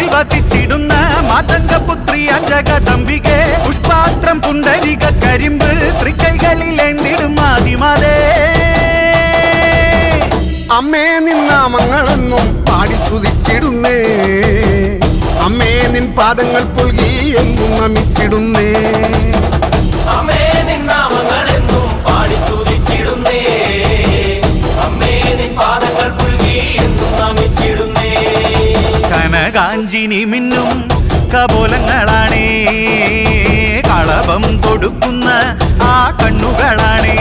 മനസ്സിൽ വസിച്ചിടുന്ന മാതംഗപുത്രി അഞ്ജകദംബികെ പുഷ്പാത്രം പുണ്ടരിക കരിമ്പ് തൃക്കൈകളിൽ എന്തിടും ആദിമാതേ അമ്മേ നിൻ നാമങ്ങളെന്നും പാടി സ്തുതിച്ചിടുന്നേ അമ്മേ നിൻ പാദങ്ങൾ പുൽകി എന്നും നമിച്ചിടുന്നേ അമ്മേ നിൻ നാമങ്ങളെന്നും പാടി സ്തുതിച്ചിടുന്നേ അമ്മേ നിൻ പാദങ്ങൾ പുൽകി എന്നും നമിച്ചിടുന്നേ കനകാഞ്ചിനി മിന്നും കപോലങ്ങളാണേ കളഭം കൊടുക്കുന്ന ആ കണ്ണുകളാണേ